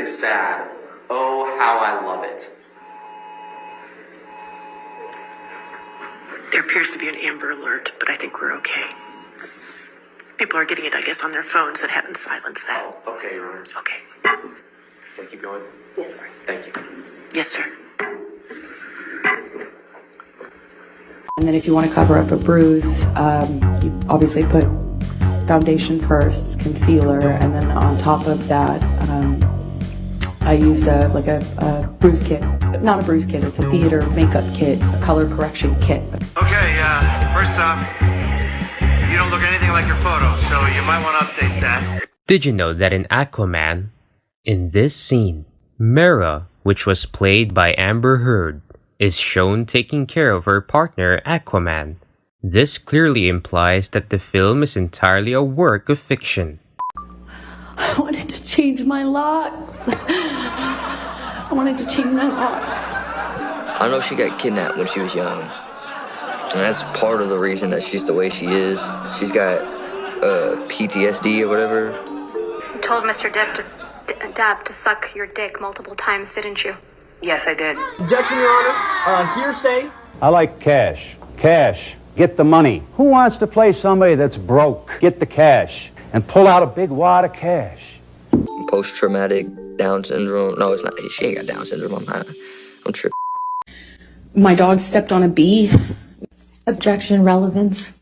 and sad. Oh, how I love it. There appears to be an Amber Alert, but I think we're okay. People are getting it, I guess, on their phones that haven't silenced that. Oh, okay, Your Honor. Okay. Can I keep going? Yes. Thank you. Yes, sir. And then if you want to cover up a bruise, you obviously put foundation first, concealer, and then on top of that, I used a bruise kit. Not a bruise kit, it's a theater makeup kit, a color correction kit. Okay, first off, you don't look anything like your photos, so you might want to update that. Did you know that in Aquaman, in this scene, Mera, which was played by Amber Heard, is shown taking care of her partner Aquaman? This clearly implies that the film is entirely a work of fiction. I wanted to change my locks. I wanted to change my locks. I know she got kidnapped when she was young. And that's part of the reason that she's the way she is. She's got PTSD or whatever. You told Mr. Depp to suck your dick multiple times, didn't you? Yes, I did. Objection, Your Honor. Hearsay. I like cash. Cash. Get the money. Who wants to play somebody that's broke? Get the cash and pull out a big wad of cash. Post-traumatic Down syndrome. No, it's not. She ain't got Down syndrome. I'm tripping. My dog stepped on a bee. Objection, relevance.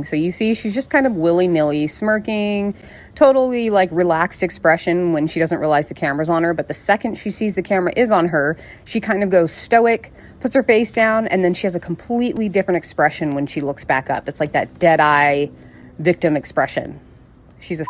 So you see she's just kind of willy-nilly smirking, totally like relaxed expression when she doesn't realize the camera's on her. But the second she sees the camera is on her, she kind of goes stoic, puts her face down, and then she has a completely different expression when she looks back up. It's like that dead-eye victim expression. She's a...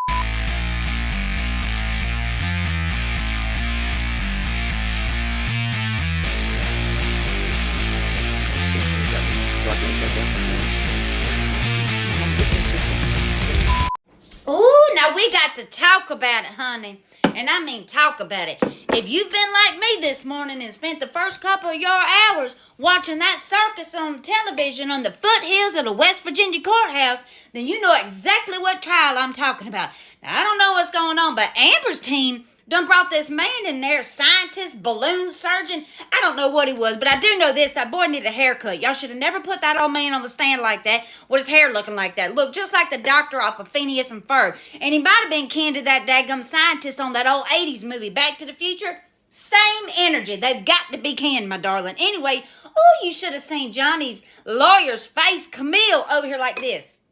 Ooh, now we got to talk about it, honey. And I mean talk about it. If you've been like me this morning and spent the first couple of your hours watching that circus on television on the foothills of the West Virginia courthouse, then you know exactly what trial I'm talking about. Now, I don't know what's going on, but Amber's team done brought this man in there, scientist, balloon surgeon. I don't know what he was, but I do know this. That boy needed a haircut. Y'all should have never put that old man on the stand like that with his hair looking like that. Look, just like the doctor off of Phineas and Ferb. And he might have been kin to that daggum scientist on that old 80s movie, Back to the Future. Same energy. They've got to be kin, my darling. Anyway, oh, you should have seen Johnny's lawyer's face, Camille, over here like this,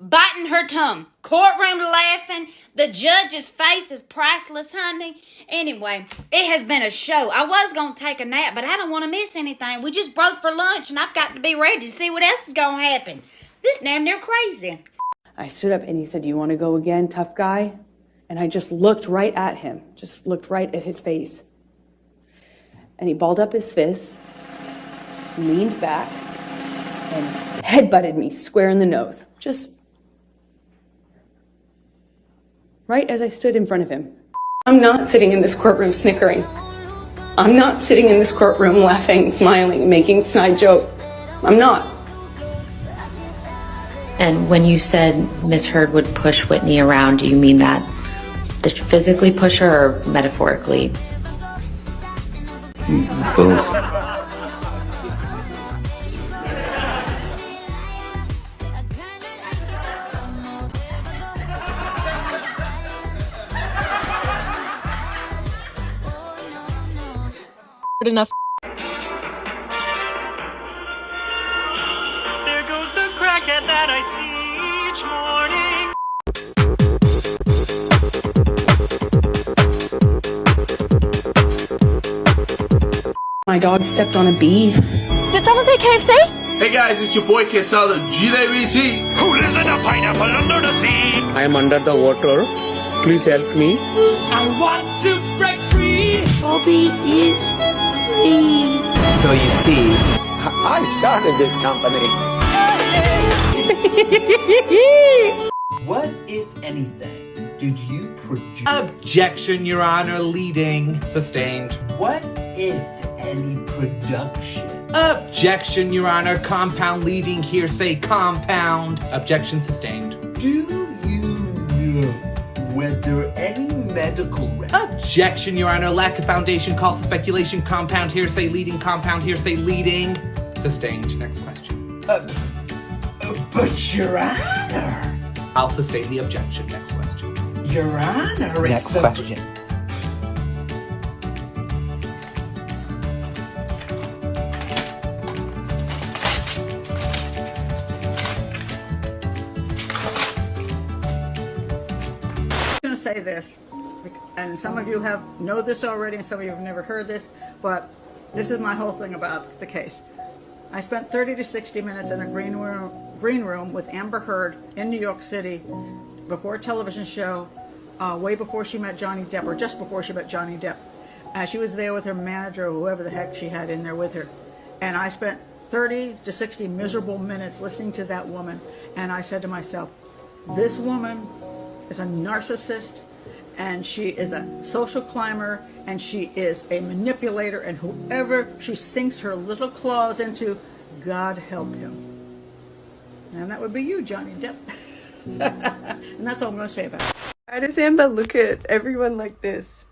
biting her tongue. Courtroom laughing. The judge's face is priceless, honey. Anyway, it has been a show. I was going to take a nap, but I don't want to miss anything. We just broke for lunch, and I've got to be ready to see what else is going to happen. This damn near crazy. I stood up and he said, "You want to go again, tough guy?" And I just looked right at him, just looked right at his face. And he balled up his fists, leaned back, and headbutted me square in the nose. Just right as I stood in front of him. I'm not sitting in this courtroom snickering. I'm not sitting in this courtroom laughing, smiling, making snide jokes. I'm not. And when you said Miss Heard would push Whitney around, do you mean that? Did she physically push her or metaphorically? Both. Enough. There goes the crackhead that I see each morning. My dog stepped on a bee. Did someone say KFC? Hey guys, it's your boy Quesada, GWT. Who lives in a pineapple under the sea? I am under the water. Please help me. I want to break free. Bobby is free. So you see, I started this company. What, if anything, did you produce? Objection, Your Honor. Leading. Sustained. What, if any, production? Objection, Your Honor. Compound leading. Hearsay. Compound. Objection sustained. Do you know whether any medical record. Objection, Your Honor. Lack of foundation calls for speculation. Compound hearsay leading. Compound hearsay leading. Sustained. Next question. But Your Honor. I'll sustain the objection. Next question. Your Honor, Next question. I'm going to say this, and some of you know this already, and some of you have never heard this, but this is my whole thing about the case. I spent 30 to 60 minutes in a green room with Amber Heard in New York City before a television show, way before she met Johnny Depp, or just before she met Johnny Depp. She was there with her manager, or whoever the heck she had in there with her. And I spent 30 to 60 miserable minutes listening to that woman, and I said to myself, this woman is a narcissist, and she is a social climber, and she is a manipulator, and whoever she sinks her little claws into, God help him. And that would be you, Johnny Depp. And that's all I'm going to say about it. Why does Amber look at everyone like this?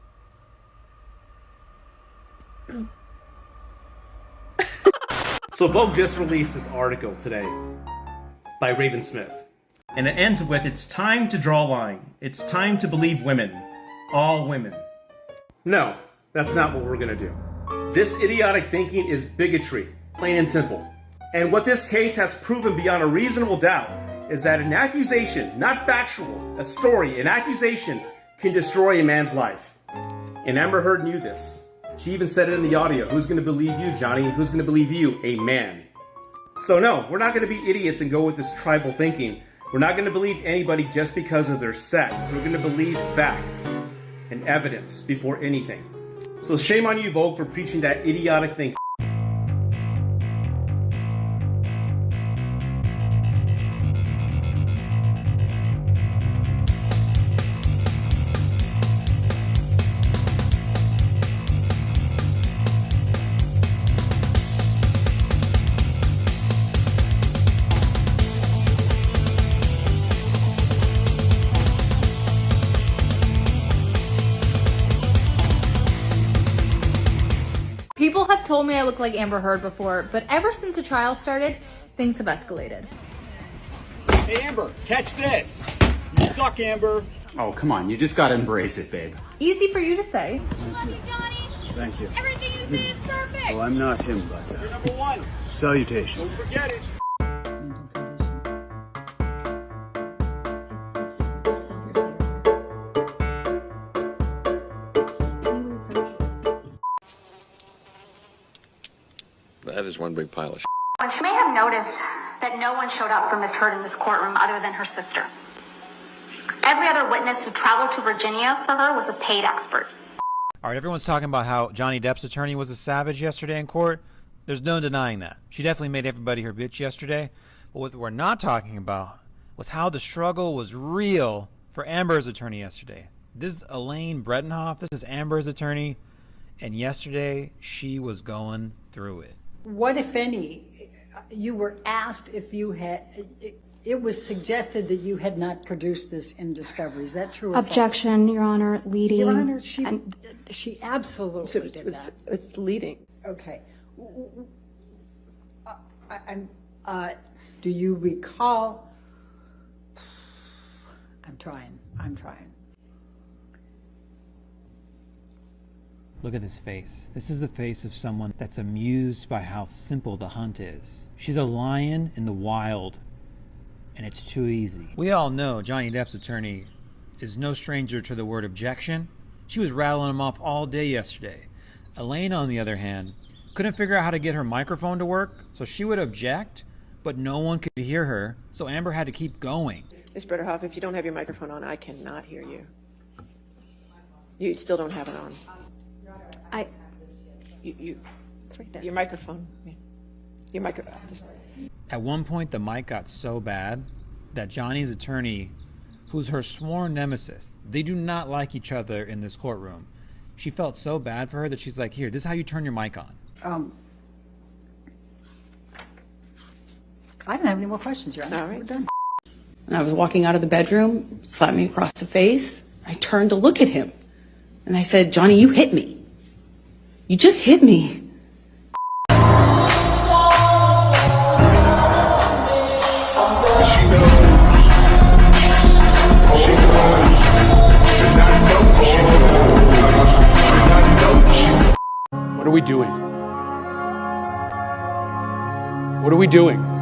So Vogue just released this article today by Raven Smith. And it ends with, it's time to draw a line. It's time to believe women. All women. No, that's not what we're gonna do. This idiotic thinking is bigotry, plain and simple. And what this case has proven beyond a reasonable doubt is that an accusation, not factual, a story, an accusation can destroy a man's life. And Amber Heard knew this. She even said it in the audio. Who's gonna believe you, Johnny? Who's gonna believe you? A man. So no, we're not gonna be idiots and go with this tribal thinking. We're not going to believe anybody just because of their sex. We're going to believe facts and evidence before anything. So shame on you, Vogue, for preaching that idiotic thing. People have told me I look like Amber Heard before, but ever since the trial started, things have escalated. Hey Amber, catch this. You suck, Amber. Oh, come on. You just gotta embrace it, babe. Easy for you to say. Love you, Johnny. Thank you. Everything you say is perfect. Well, I'm not him, but You're number one. salutations. Don't forget it. That is one big pile of shit. She may have noticed that no one showed up for Miss Heard in this courtroom other than her sister. Every other witness who traveled to Virginia for her was a paid expert. All right, everyone's talking about how Johnny Depp's attorney was a savage yesterday in court. There's no denying that. She definitely made everybody her bitch yesterday. But what we're not talking about was how the struggle was real for Amber's attorney yesterday. This is Elaine Bredenhoff. This is Amber's attorney. And yesterday, she was going through it. What, if any, you were asked if you had, it was suggested that you had not produced this in discovery. Is that true or false? Objection, Your Honor, leading. Your Honor, she absolutely did that. It's leading. Okay. Do you recall? I'm trying. Look at this face. This is the face of someone that's amused by how simple the hunt is. She's a lion in the wild, and it's too easy. We all know Johnny Depp's attorney is no stranger to the word objection. She was rattling him off all day yesterday. Elaine, on the other hand, couldn't figure out how to get her microphone to work, so she would object, but no one could hear her, so Amber had to keep going. Ms. Bredenhoff, if you don't have your microphone on, I cannot hear you. You still don't have it on. It's right there. Your microphone. Your microphone. At one point, the mic got so bad that Johnny's attorney, who's her sworn nemesis, they do not like each other in this courtroom. She felt so bad for her that she's like, here, this is how you turn your mic on. I don't have any more questions, Your Honor. All right. We're done. And I was walking out of the bedroom, slapped me across the face. I turned to look at him. And I said, Johnny, you hit me. You just hit me. What are we doing? What are we doing?